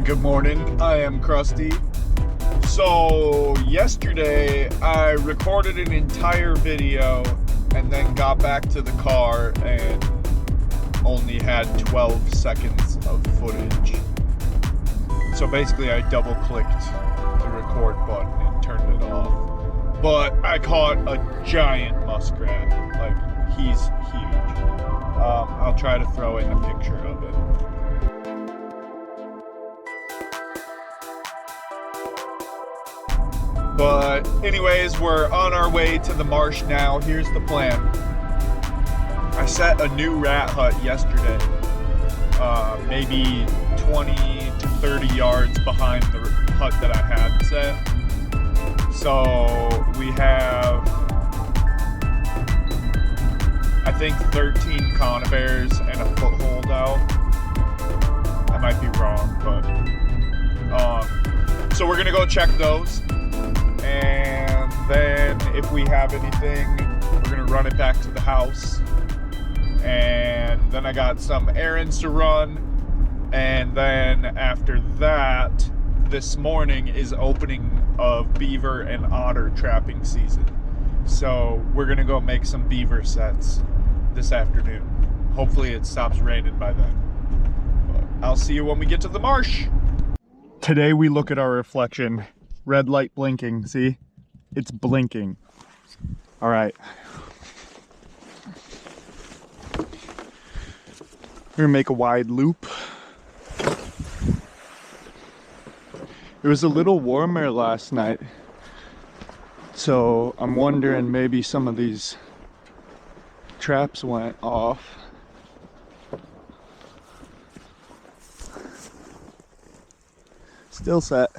Good morning, I am Crusty. So yesterday I recorded an entire video and then got back to the car and only had 12 seconds of footage. So basically I double clicked the record button and turned it off. But I caught a giant muskrat, like he's huge. I'll try to throw in a picture of it. But anyways, we're on our way to the marsh now. Here's the plan. I set a new rat hut yesterday, maybe 20 to 30 yards behind the hut that I had set. So we have, I think, 13 conibears and a foothold out. I might be wrong, but so we're gonna go check those. And then if we have anything, we're gonna run it back to the house. And then I got some errands to run. And then after that, this morning is opening of beaver and otter trapping season. So we're gonna go make some beaver sets this afternoon. Hopefully it stops raining by then. But I'll see you when we get to the marsh. Today we look at our reflection. Red light blinking, see? It's blinking. All right. We're gonna make a wide loop. It was a little warmer last night, so I'm wondering maybe some of these traps went off. Still set.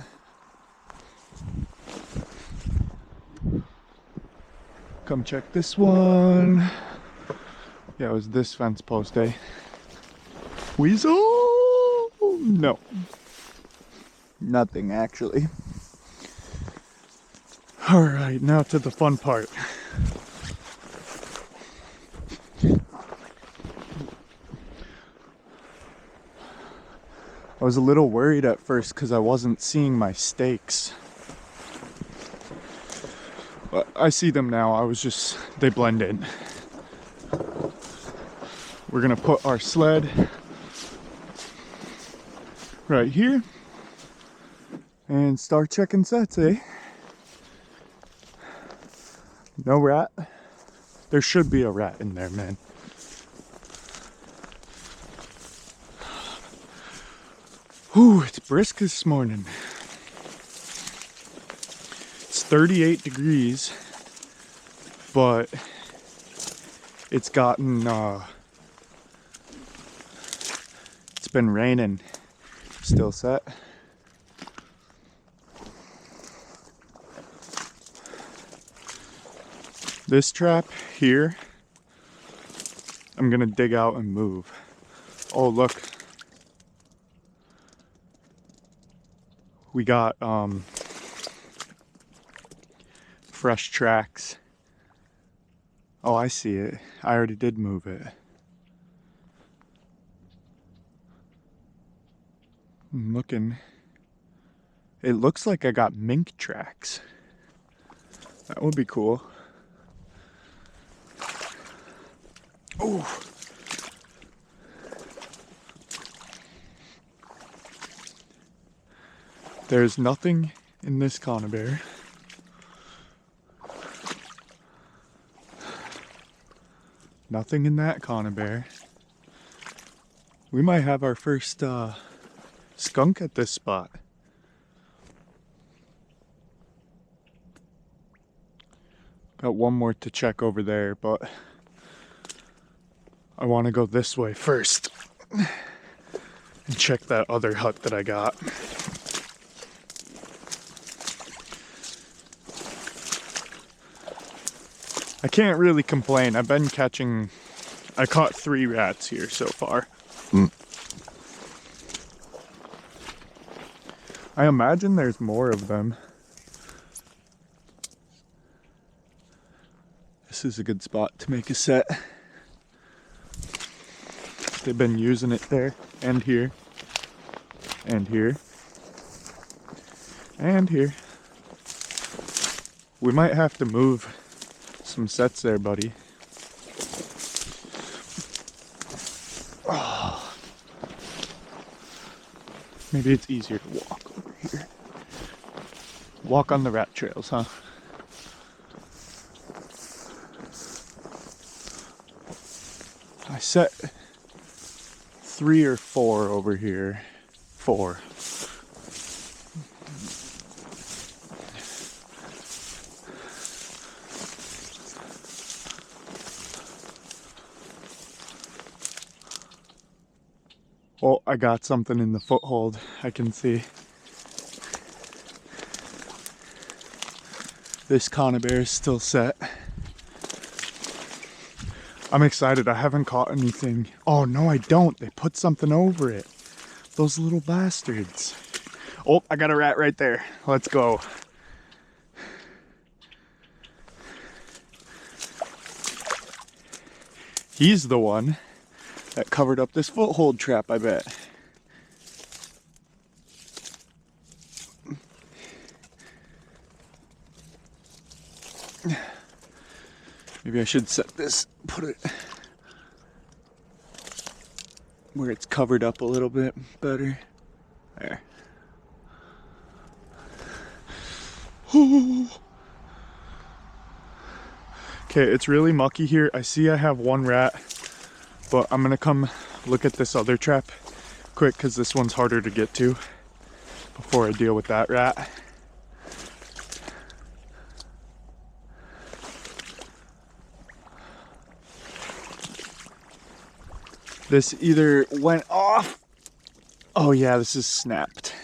Come check this one. Yeah, it was this fence post, eh? Weasel? No. Nothing, actually. Alright, now to the fun part. I was a little worried at first because I wasn't seeing my stakes. But I see them now. They blend in. We're gonna put our sled right here and start checking sets, eh? No rat. There should be a rat in there, man. Ooh, it's brisk this morning. 38 degrees, but it's gotten it's been raining. Still set. This trap here I'm gonna dig out and move. Oh, look, we got fresh tracks. Oh, I see it. I already did move it. I'm looking. It looks like I got mink tracks. That would be cool. Oh. There's nothing in this conibear. Nothing in that conibear. We might have our first skunk at this spot. Got one more to check over there, but I want to go this way first and check that other hut that I got. I can't really complain. I've been catching, I caught 3 rats here so far. I imagine there's more of them. This is a good spot to make a set. They've been using it there, and here, and here, and here. We might have to move some sets there, buddy. Oh. Maybe it's easier to walk over here. Walk on the rat trails, huh? I set 3 or 4 over here. 4. Oh, I got something in the foothold, I can see. This conibear is still set. I'm excited. I haven't caught anything. Oh, no, I don't. They put something over it. Those little bastards. Oh, I got a rat right there. Let's go. He's the one that covered up this foothold trap, I bet. Maybe I should set this, put it where it's covered up a little bit better. There. Okay, it's really mucky here. I see I have 1 rat, but I'm gonna come look at this other trap quick because this one's harder to get to before I deal with that rat. This either went off. Oh yeah, this is snapped.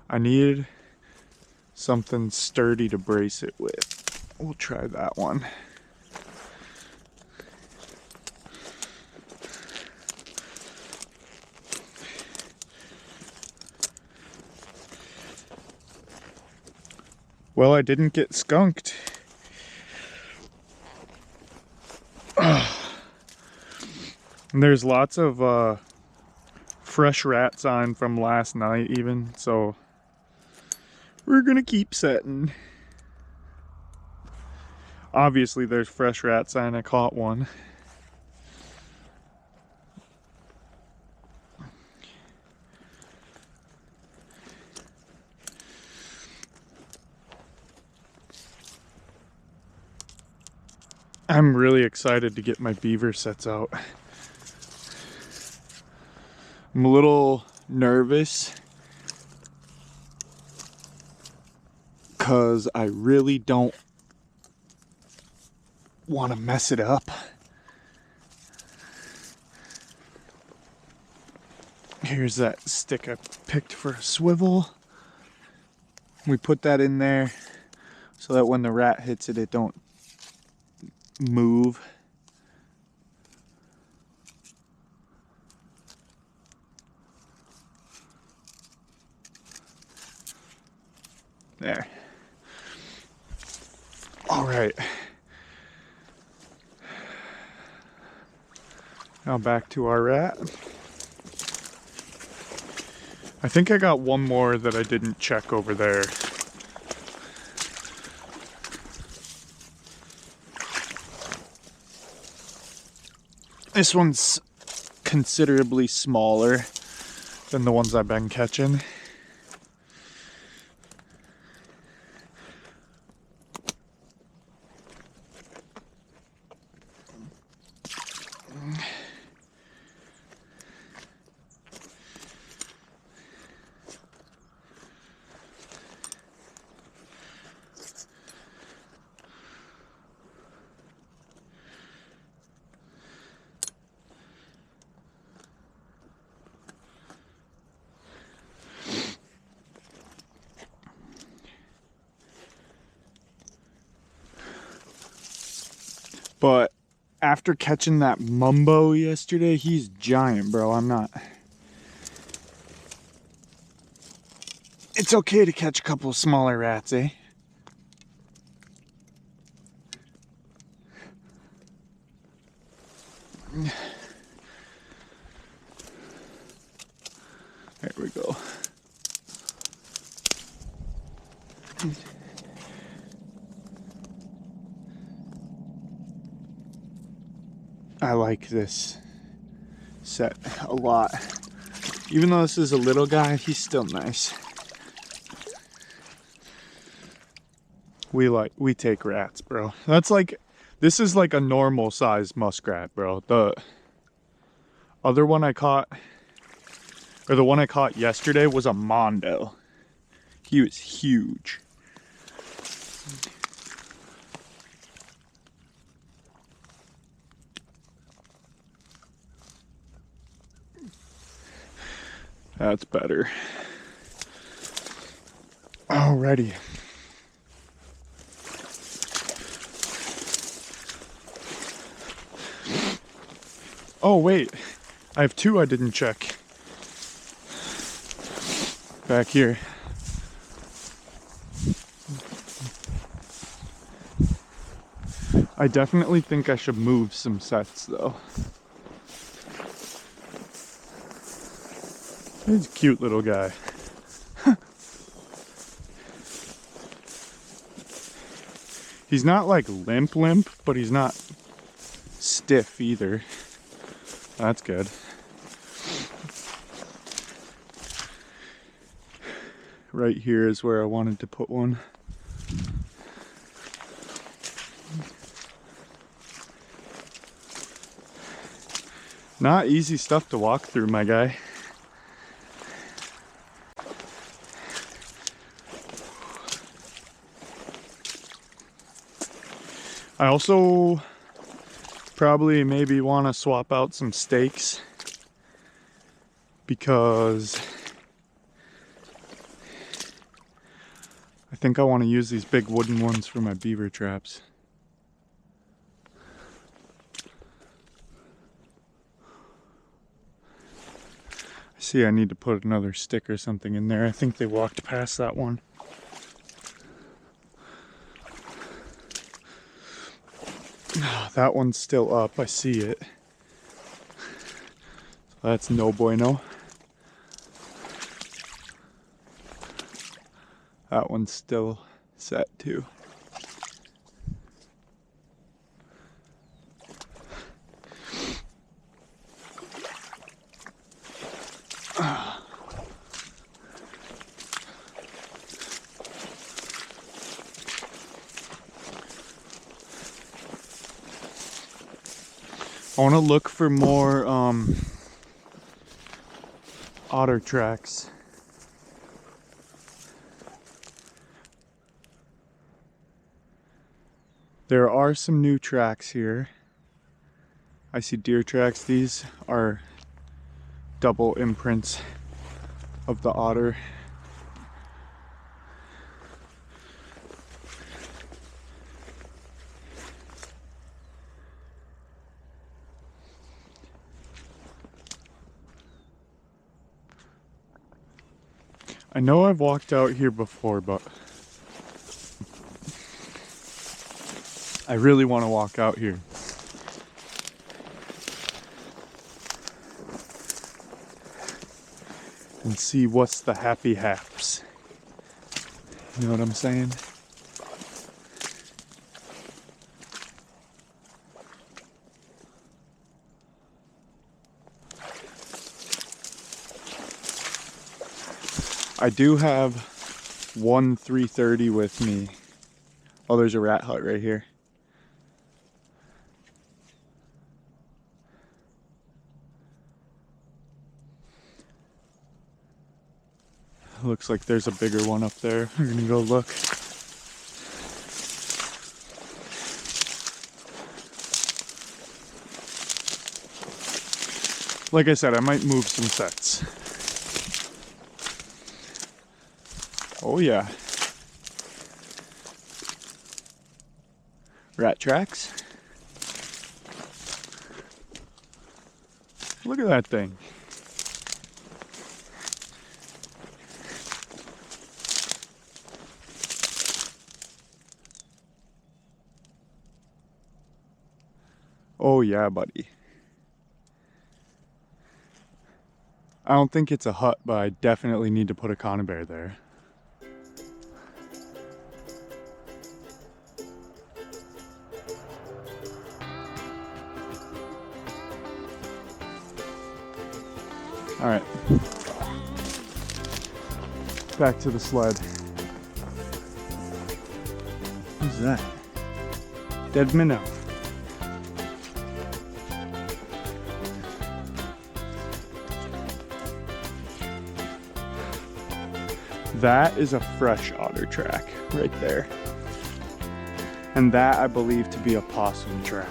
I needed something sturdy to brace it with. We'll try that one. Well, I didn't get skunked. And there's lots of fresh rat sign from last night even, so we're gonna keep setting. Obviously there's fresh rat sign. I caught one. I'm really excited to get my beaver sets out. I'm a little nervous because I really don't want to mess it up. Here's that stick I picked for a swivel. We put that in there so that when the rat hits it, it don't move. There. All right. Now back to our rat. I think I got one more that I didn't check over there. This one's considerably smaller than the ones I've been catching. But After catching that mumbo yesterday, he's giant, bro. I'm not. It's okay to catch a couple of smaller rats, eh? There we go. I like this set a lot. Even though this is a little guy, he's still nice. We take rats, bro. That's like, this is like a normal size muskrat, bro. The other one I caught, or the one I caught yesterday, was a mondo. He was huge. That's better. Alrighty. Oh wait, I have two I didn't check. Back here. I definitely think I should move some sets though. He's a cute little guy. He's not like limp, but he's not stiff either. That's good. Right here is where I wanted to put one. Not easy stuff to walk through, my guy. I also probably maybe want to swap out some stakes because I think I want to use these big wooden ones for my beaver traps. I see I need to put another stick or something in there. I think they walked past that one. That one's still up, I see it. So that's no bueno. That one's still set too. I want to look for more otter tracks. There are some new tracks here. I see deer tracks. These are double imprints of the otter. I know I've walked out here before, but I really want to walk out here. And see what's the happy haps. You know what I'm saying? I do have one 330 with me. Oh, there's a rat hut right here. Looks like there's a bigger one up there. We're gonna go look. Like I said, I might move some sets. Oh yeah. Rat tracks. Look at that thing. Oh yeah, buddy. I don't think it's a hut, but I definitely need to put a conibear there. All right, back to the sled. Who's that? Dead minnow. That is a fresh otter track right there. And that I believe to be a possum track.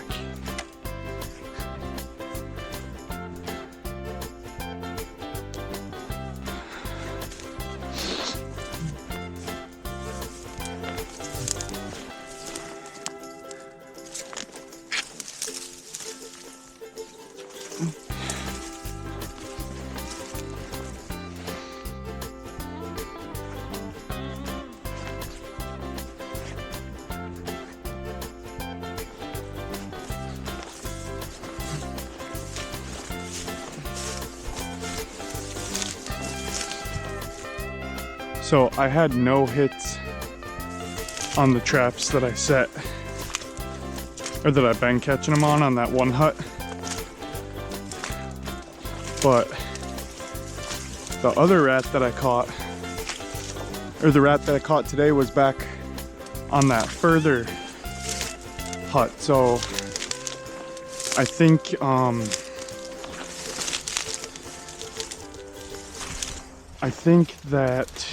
So I had no hits on the traps that I set, or that I've been catching them on that one hut. But the other rat that I caught, or the rat that I caught today, was back on that further hut. So I think that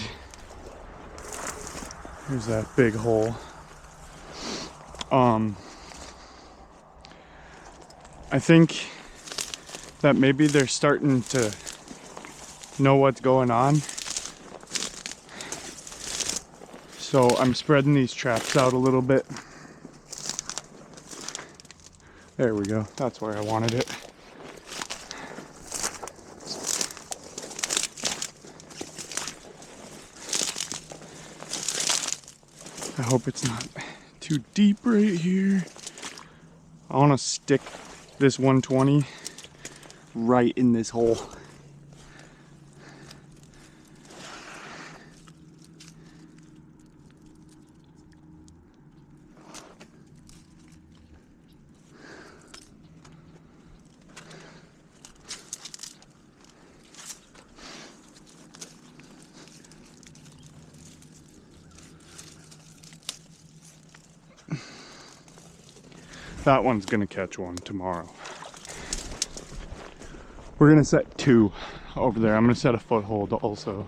here's that big hole. I think that maybe they're starting to know what's going on. So I'm spreading these traps out a little bit. There we go. That's where I wanted it. I hope it's not too deep right here. I want to stick this 120 right in this hole. That one's gonna catch one tomorrow. We're gonna set two over there. I'm gonna set a foothold also.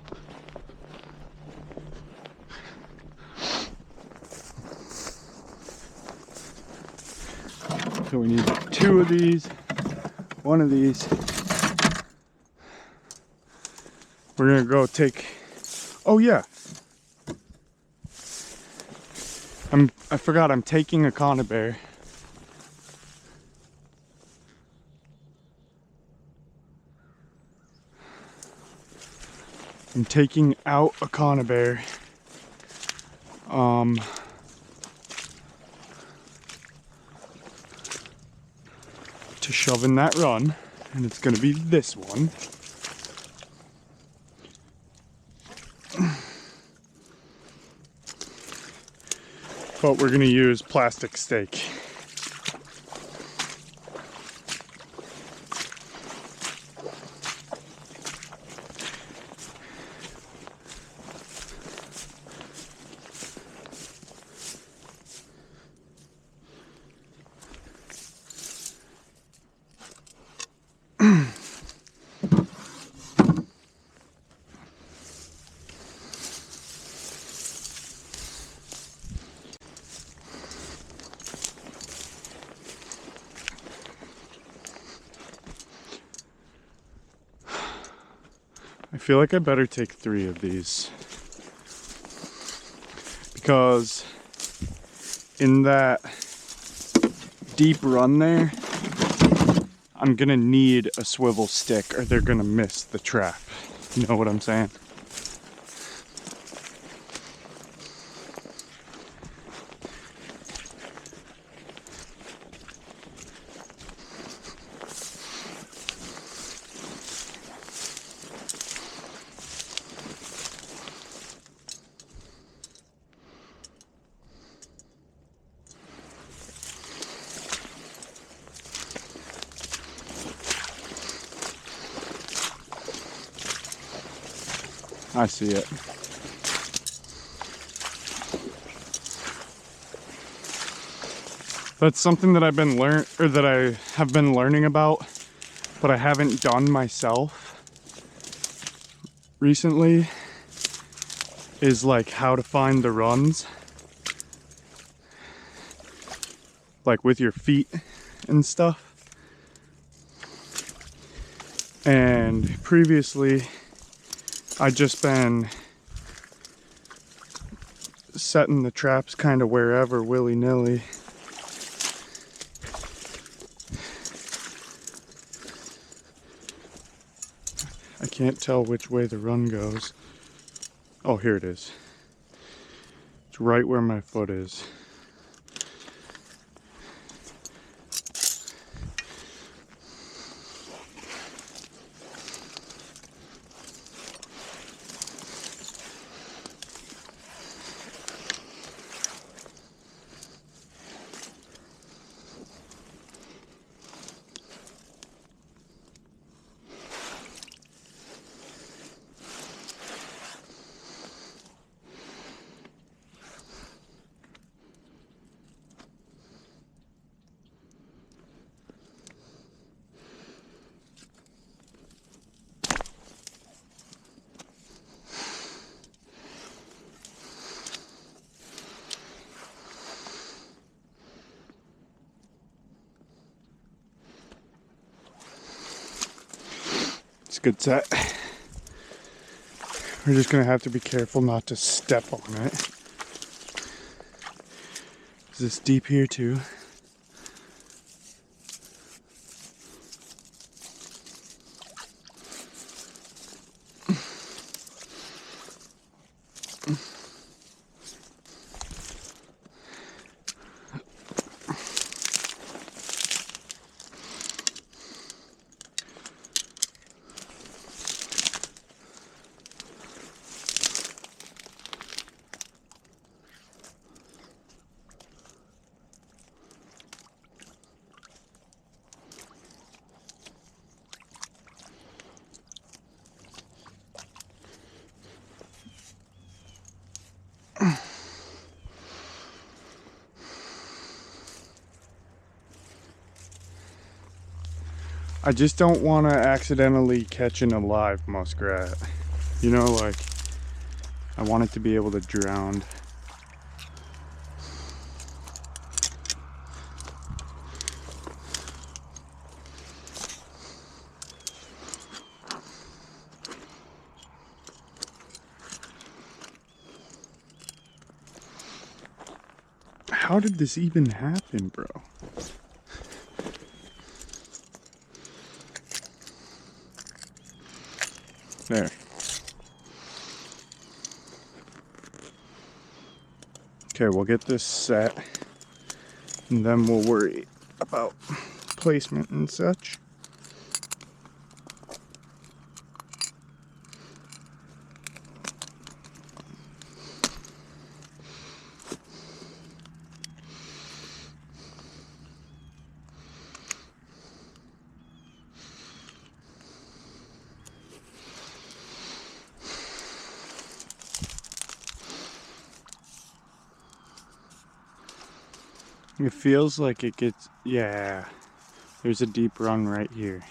So we need two of these, one of these. We're gonna go take, oh yeah. I forgot I'm taking a conibear. I'm taking out a conibear. To shove in that run, and it's gonna be this one. But we're gonna use plastic stake. I feel like I better take 3 of these, because in that deep run there, I'm gonna need a swivel stick or they're gonna miss the trap. You know what I'm saying? I see it. That's something that I have been learning about, but I haven't done myself recently, is like how to find the runs, like with your feet and stuff. And previously I'd just been setting the traps kind of wherever, willy-nilly. I can't tell which way the run goes. Oh, here it is. It's right where my foot is. It's a good set. We're just gonna have to be careful not to step on it. Is this deep here too? I just don't want to accidentally catch an alive muskrat. You know, like, I want it to be able to drown. How did this even happen, bro? There. Okay, we'll get this set, and then we'll worry about placement and such. It feels like it gets, yeah, there's a deep run right here.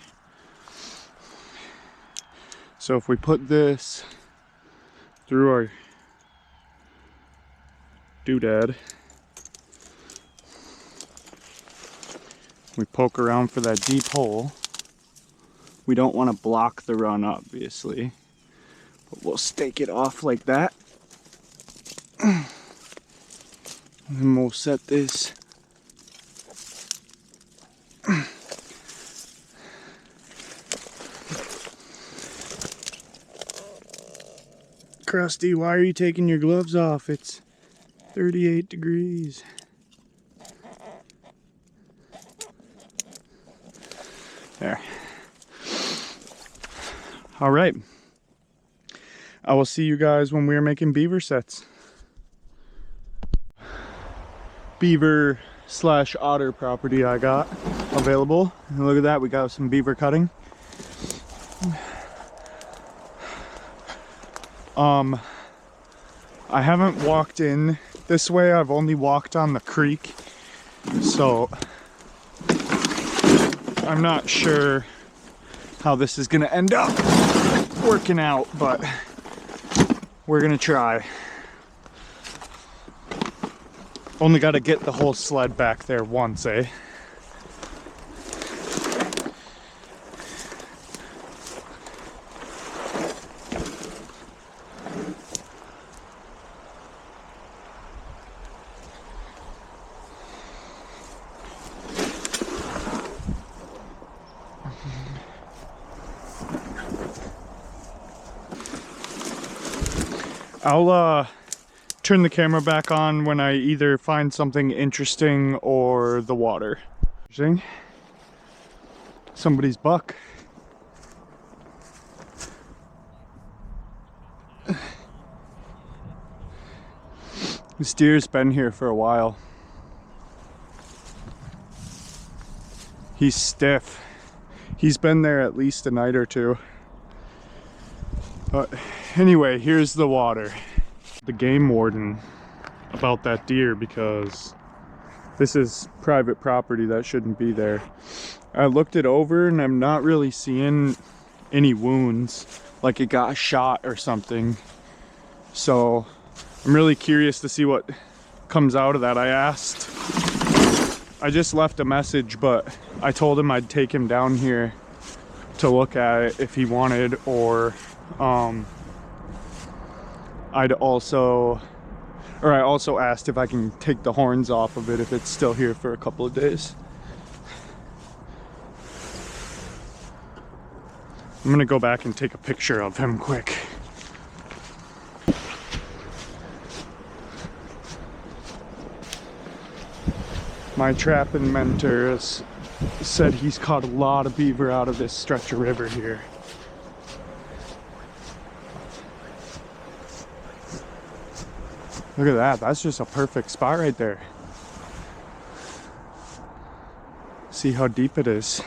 So if we put this through our doodad, we poke around for that deep hole. We don't want to block the run, obviously, but we'll stake it off like that. And then we'll set this Crusty, why are you taking your gloves off? It's 38 degrees. There. All right. I will see you guys when we are making beaver sets. Beaver / otter property I got available. And look at that, we got some beaver cutting. I haven't walked in this way, I've only walked on the creek, so I'm not sure how this is gonna end up working out, but we're gonna try. Only gotta get the whole sled back there once, eh? I'll turn the camera back on when I either find something interesting or the water. Interesting. Somebody's buck. This deer's been here for a while. He's stiff. He's been there at least a night or two. But anyway, here's the water. The game warden about that deer, because this is private property that shouldn't be there. I looked it over and I'm not really seeing any wounds, like it got shot or something. So I'm really curious to see what comes out of that. I just left a message, but I told him I'd take him down here to look at it if he wanted, or I also asked if I can take the horns off of it if it's still here for a couple of days. I'm gonna go back and take a picture of him quick. My trapping mentor has said he's caught a lot of beaver out of this stretch of river here. Look at that, that's just a perfect spot right there. See how deep it is.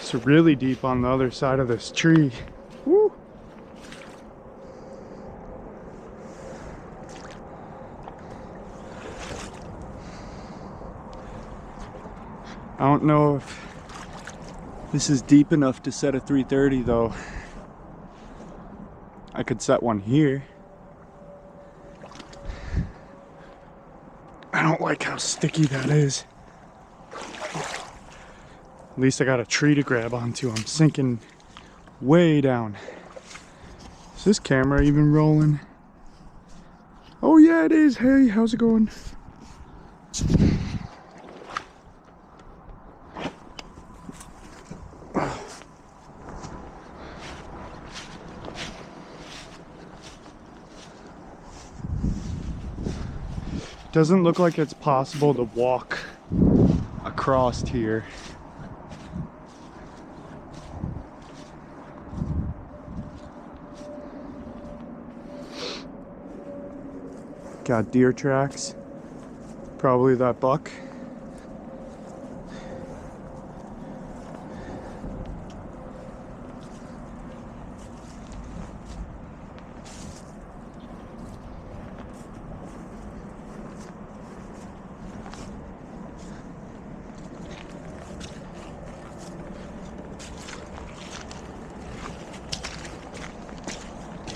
It's really deep on the other side of this tree. Woo! I don't know if this is deep enough to set a 330 though. I could set one here. I don't like how sticky that is. At least I got a tree to grab onto. I'm sinking way down. Is this camera even rolling? Oh yeah, it is. Hey, how's it going? Doesn't look like it's possible to walk across here. Got deer tracks. Probably that buck.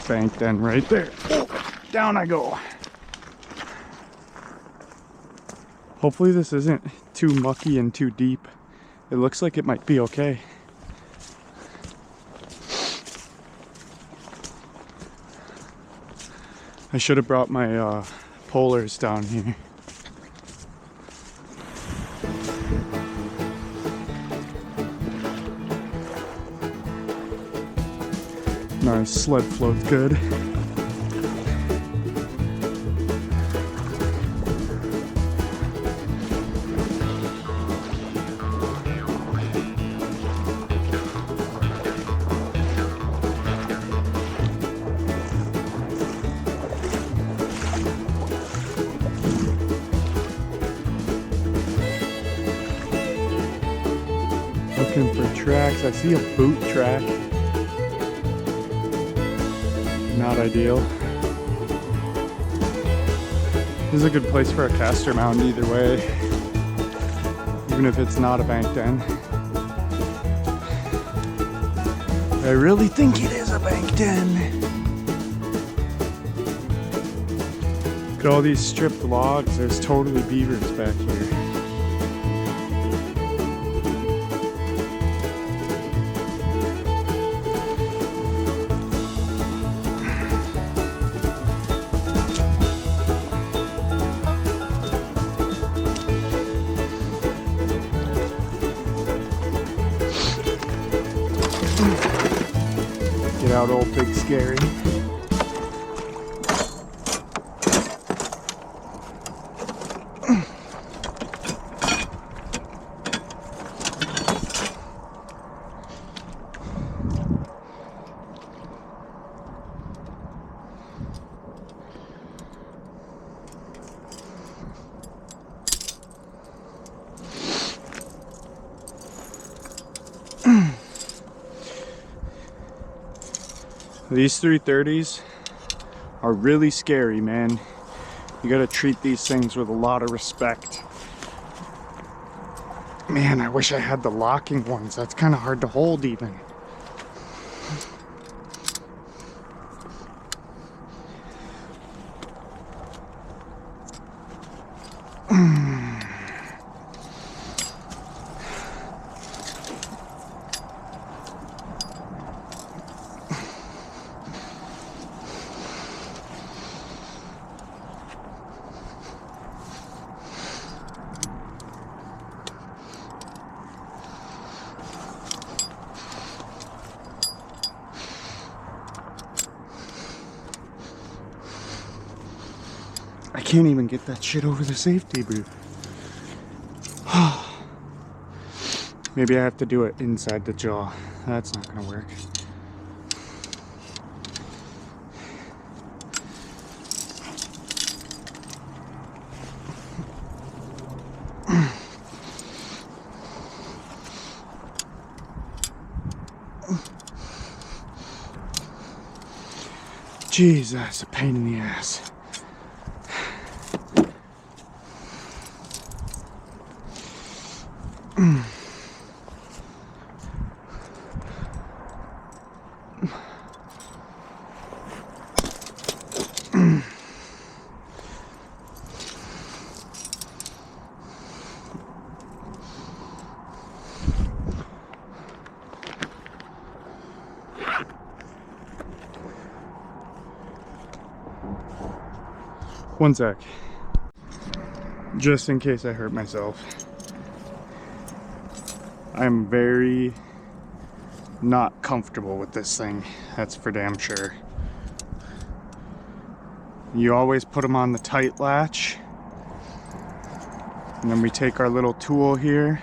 Bank then right there. Oh, down I go. Hopefully this isn't too mucky and too deep. It looks like it might be okay. I should have brought my polars down here. Nice, sled float's good. Looking for tracks. I see a boot track. Not ideal. This is a good place for a caster mound either way, even if it's not a banked end. I really think it is a banked end. Look at all these stripped logs. There's totally beavers back here. Get out, old big scary. These 330s are really scary, man. You gotta treat these things with a lot of respect. Man, I wish I had the locking ones. That's kind of hard to hold even. I can't even get that shit over the safety boot. Maybe I have to do it inside the jaw. That's not gonna work. Jeez, that's a pain in the ass. One sec. Just in case I hurt myself. I'm very not comfortable with this thing. That's for damn sure. You always put them on the tight latch. And then we take our little tool here.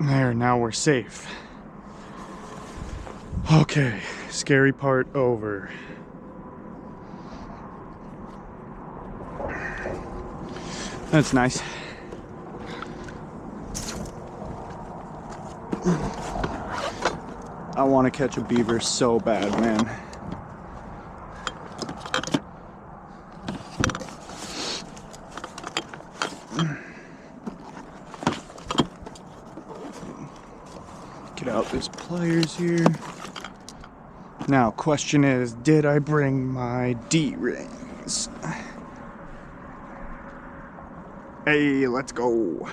There, now we're safe. Okay, scary part over. That's nice. I want to catch a beaver so bad, man. Get out, there's pliers here. Now, question is, did I bring my D-rings? Hey, let's go.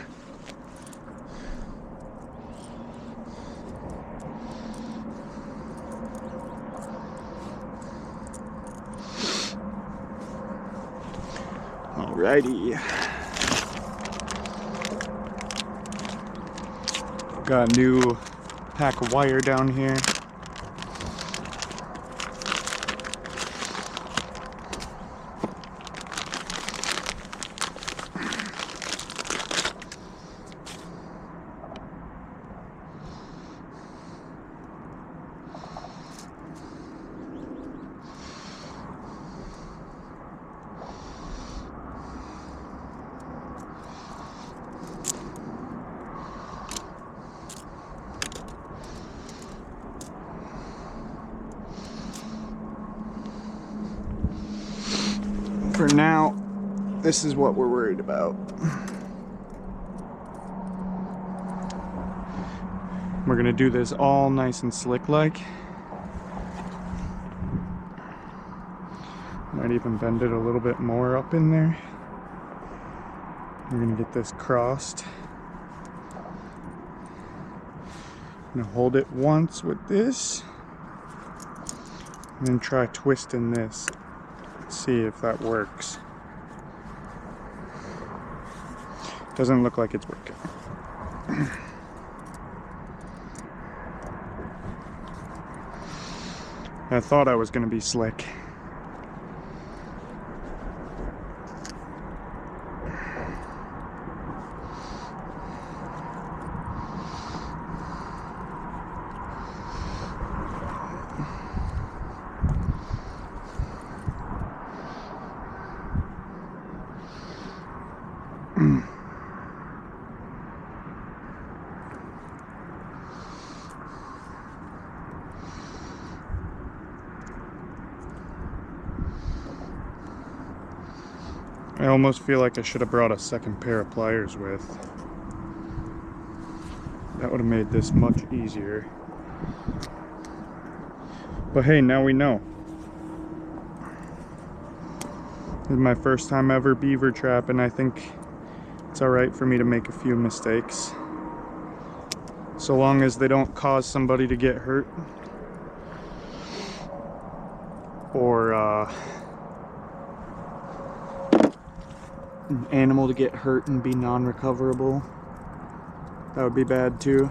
Alrighty. Got a new pack of wire down here. For now, this is what we're worried about. We're gonna do this all nice and slick like. Might even bend it a little bit more up in there. We're gonna get this crossed. I'm gonna hold it once with this, and then try twisting this. See if that works. Doesn't look like it's working. I thought I was gonna be slick. I almost feel like I should have brought a second pair of pliers with. That would have made this much easier. But hey, now we know. This is my first time ever beaver trapping. I think it's alright for me to make a few mistakes. So long as they don't cause somebody to get hurt. Or an animal to get hurt and be non-recoverable. That would be bad too.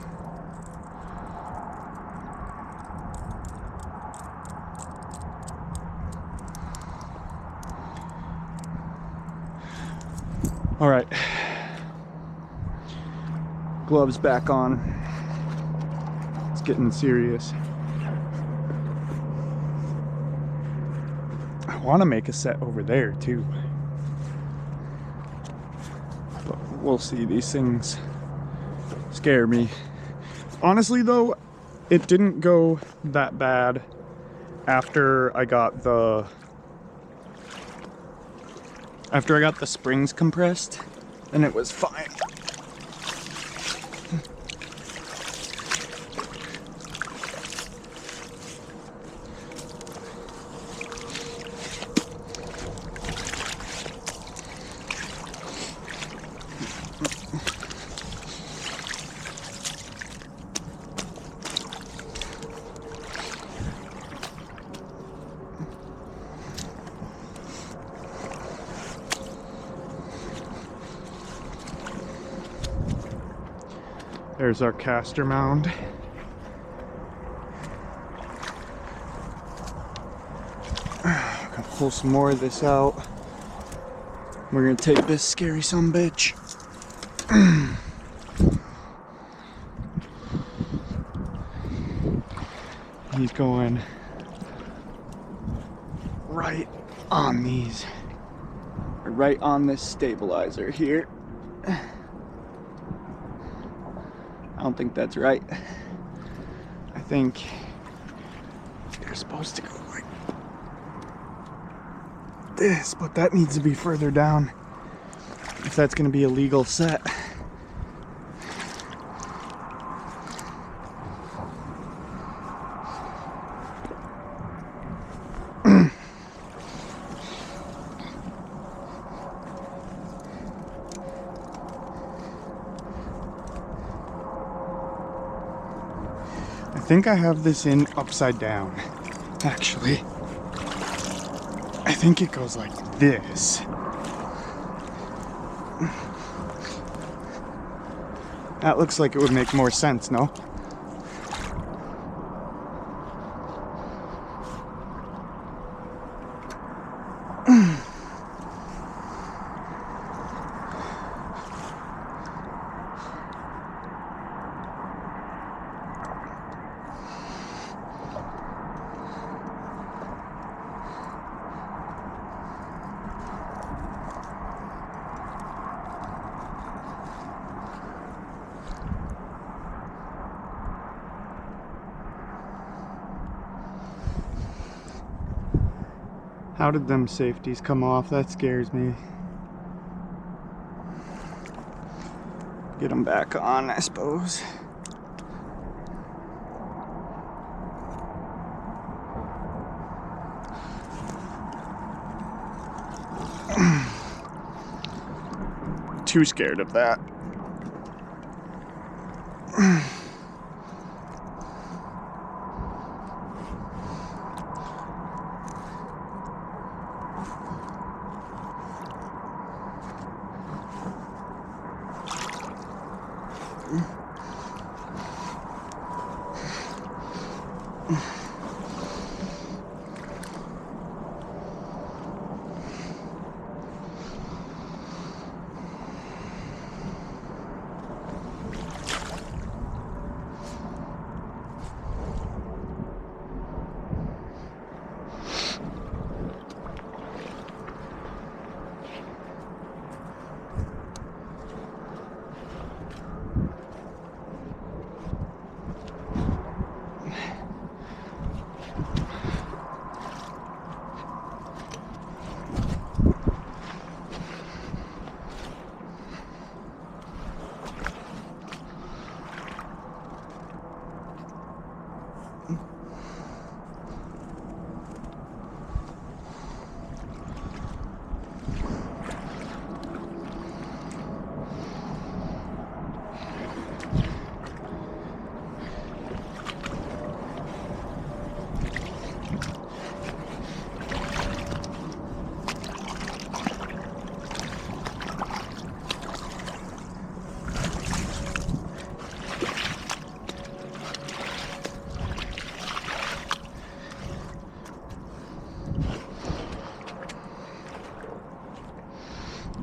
All right, gloves back on. It's getting serious. I want to make a set over there too. But we'll see, these things scare me. Honestly though, it didn't go that bad after I got the springs compressed, and it was fine. There's our caster mound. Gonna pull some more of this out. We're gonna take this scary sumbitch. He's going right on these, right on this stabilizer here. I don't think that's right. I think they're supposed to go like this, but that needs to be further down if that's going to be a legal set. I think I have this in upside down, actually. I think it goes like this. That looks like it would make more sense, no? How did them safeties come off? That scares me. Get them back on, I suppose. Too scared of that.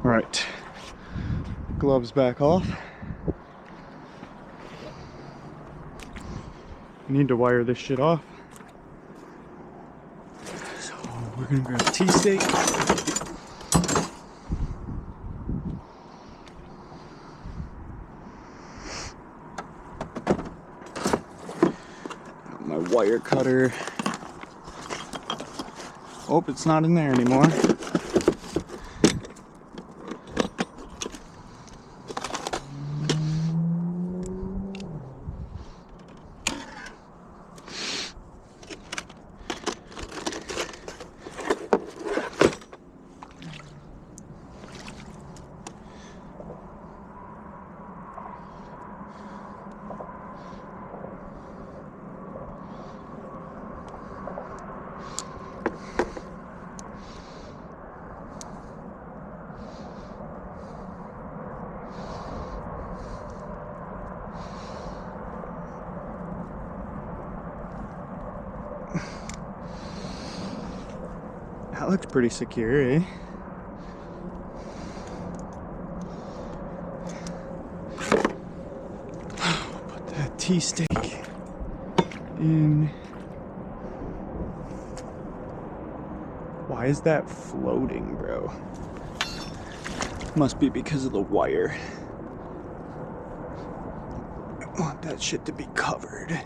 Right, gloves back off. Need to wire this shit off. So we're gonna grab a tea steak. Got my wire cutter. Oh, it's not in there anymore. That looks pretty secure, eh? Put that tea steak in. Why is that floating, bro? Must be because of the wire. I want that shit to be covered.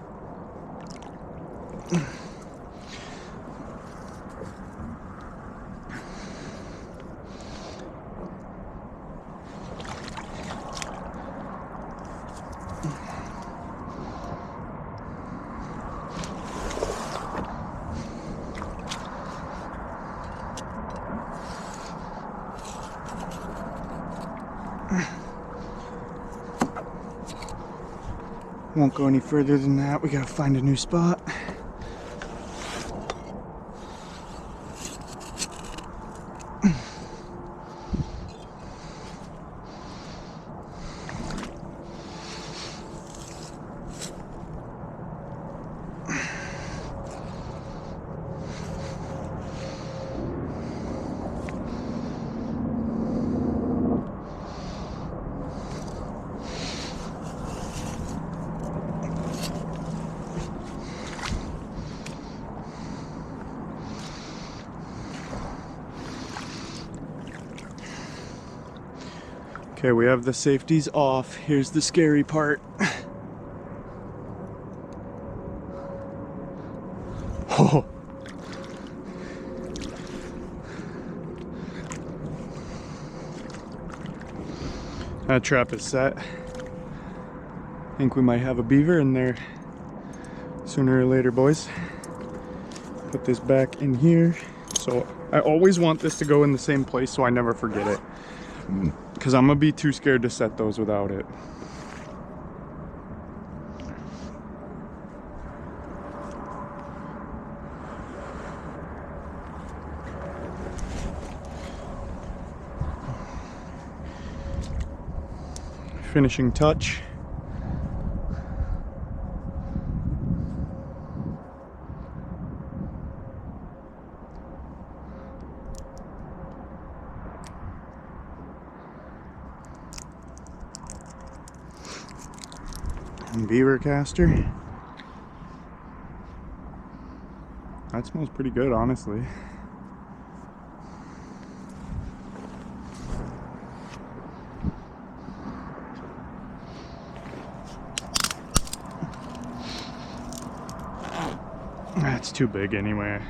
Won't go any further than that. We gotta find a new spot. Okay, we have the safeties off. Here's the scary part. Oh. That trap is set. I think we might have a beaver in there sooner or later, boys. Put this back in here. So I always want this to go in the same place so I never forget it. Because I'm gonna be too scared to set those without it. Finishing touch. And beaver caster. That smells pretty good, honestly. That's too big anyway.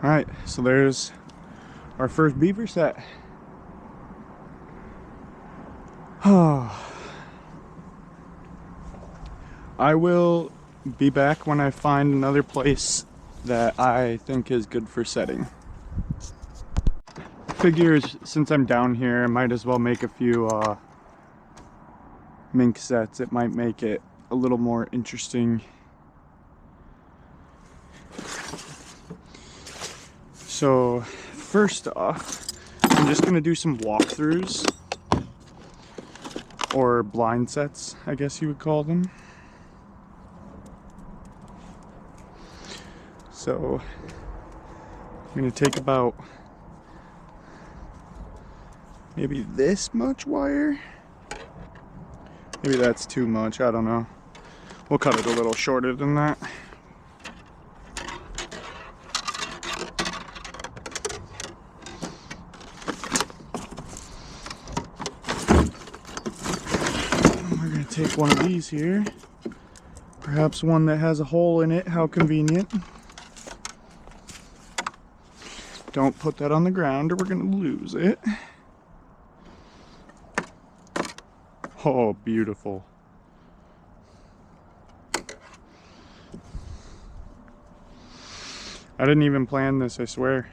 Alright, so there's our first beaver set. I will be back when I find another place that I think is good for setting. Figures, since I'm down here, I might as well make a few mink sets. It might make it a little more interesting. So first off, I'm just gonna do some walkthroughs, or blind sets, I guess you would call them. So I'm gonna take about maybe this much wire. Maybe that's too much, I don't know. We'll cut it a little shorter than that. Take one of these here, perhaps one that has a hole in it. How convenient. Don't put that on the ground or we're gonna lose it. Oh, beautiful. I didn't even plan this, I swear.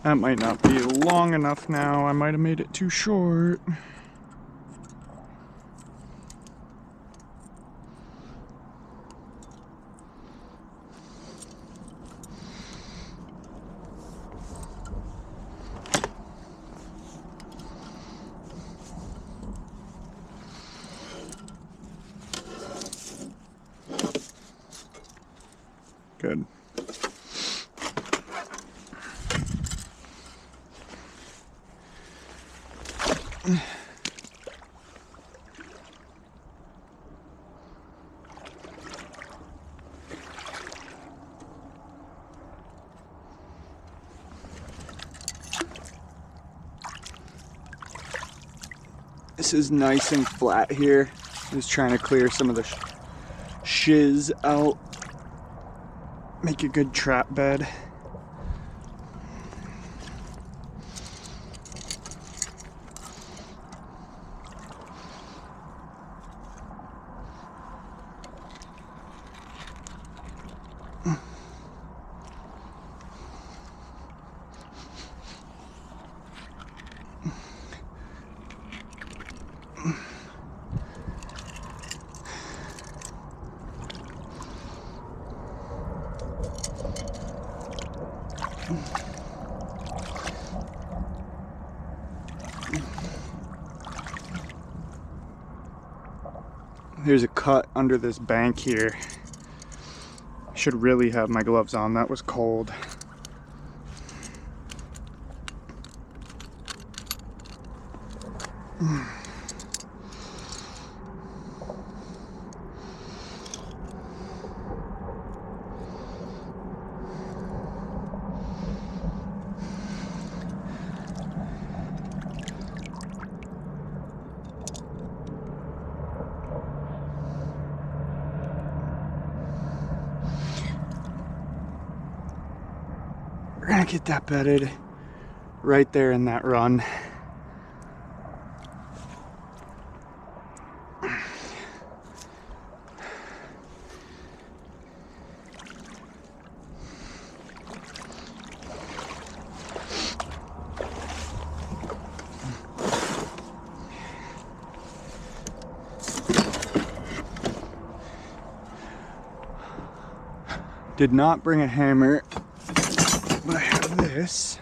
That might not be long enough now. I might have made it too short. Good. This is nice and flat here. Just trying to clear some of the shiz out. Make a good trap bed. There's a cut under this bank here. Should really have my gloves on. That was cold. We're gonna get that bedded right there in that run. Did not bring a hammer, but I have this.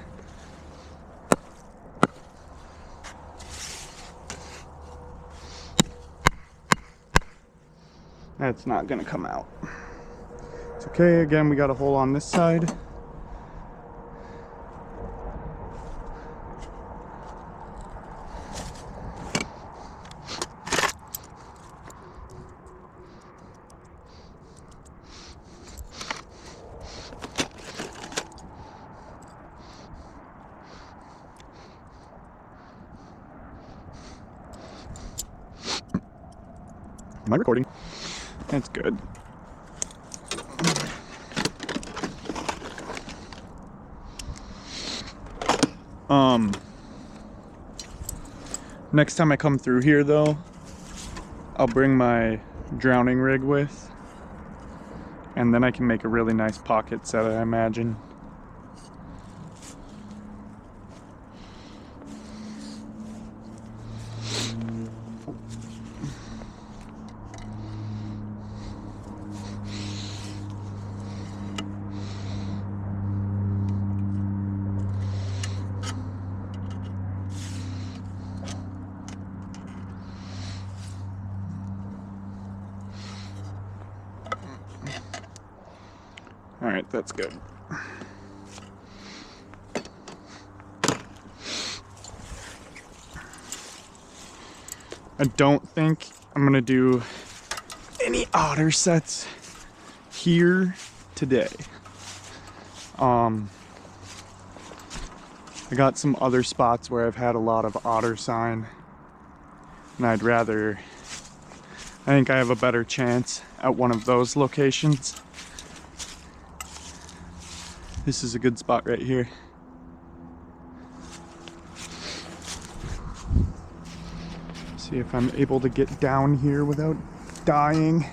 That's not gonna come out. It's okay, again, we got a hole on this side. Am I recording? That's good. Next time I come through here though, I'll bring my drowning rig with, and then I can make a really nice pocket set, I imagine. All right, that's good. I don't think I'm gonna do any otter sets here today. I got some other spots where I've had a lot of otter sign, and I think I have a better chance at one of those locations. This is a good spot right here. See if I'm able to get down here without dying.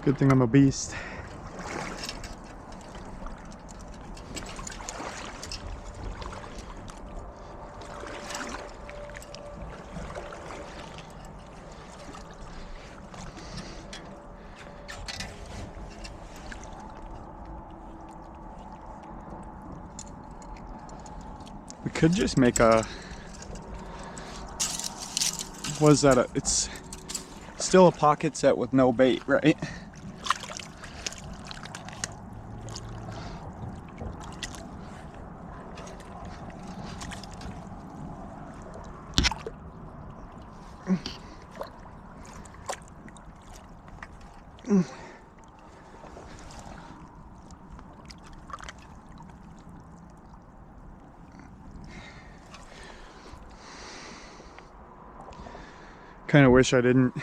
Good thing I'm a beast. We could just make a, what is that? It's still a pocket set with no bait, right? Kind of wish I didn't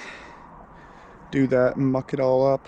do that and muck it all up.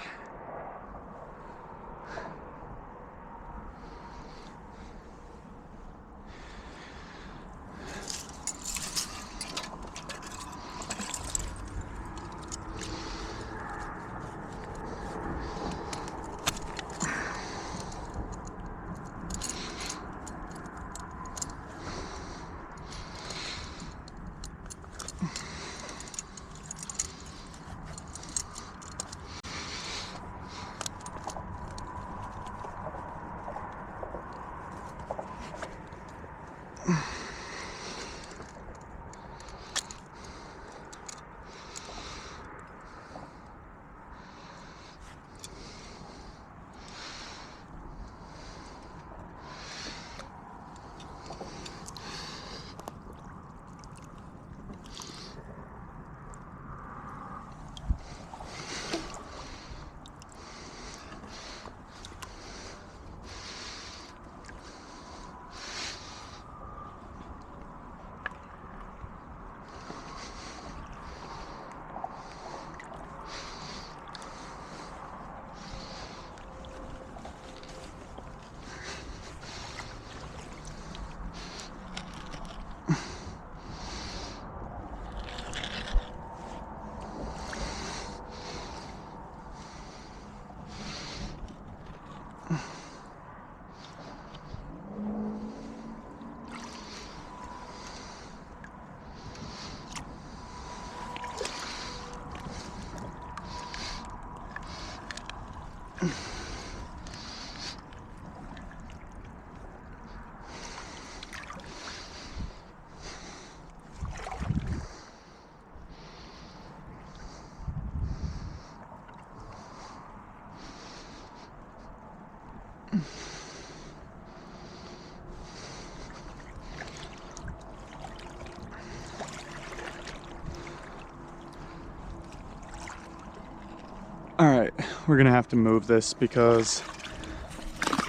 we're gonna have to move this because,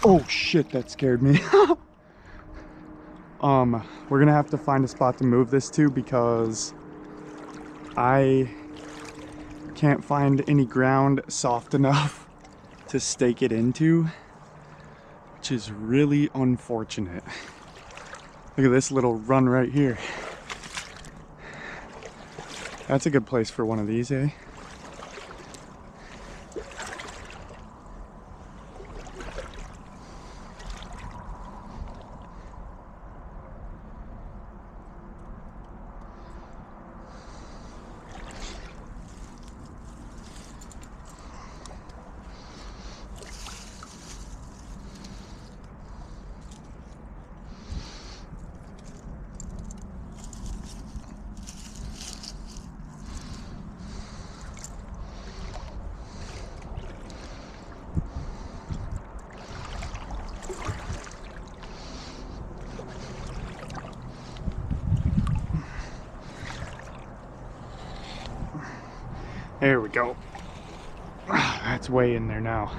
oh shit, that scared me. We're gonna have to find a spot to move this to because I can't find any ground soft enough to stake it into, which is really unfortunate. Look at this little run right here. That's a good place for one of these, eh? There we go. That's way in there now.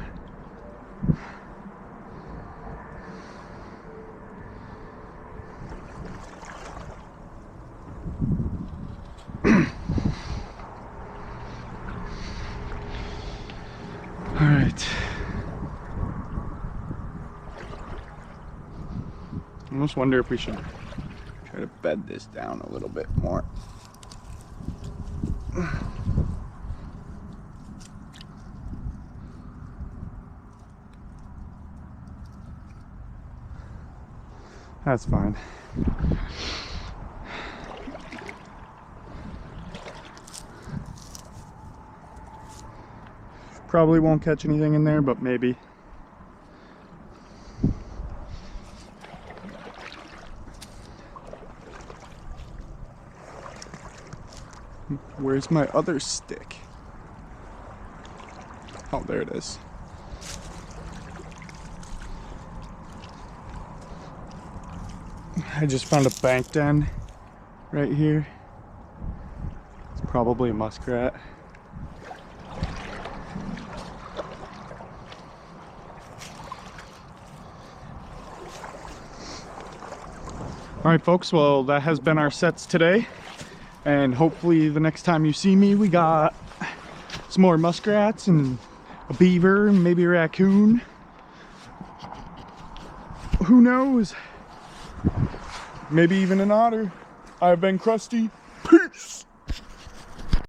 All right. I almost wonder if we should try to bed this down a little bit more. That's fine. Probably won't catch anything in there, but maybe. Where's my other stick? Oh, there it is. I just found a bank den right here. It's probably a muskrat. All right, folks, well, that has been our sets today. And hopefully the next time you see me, we got some more muskrats and a beaver and maybe a raccoon. Who knows? Maybe even an otter. I've been Crusty. Peace!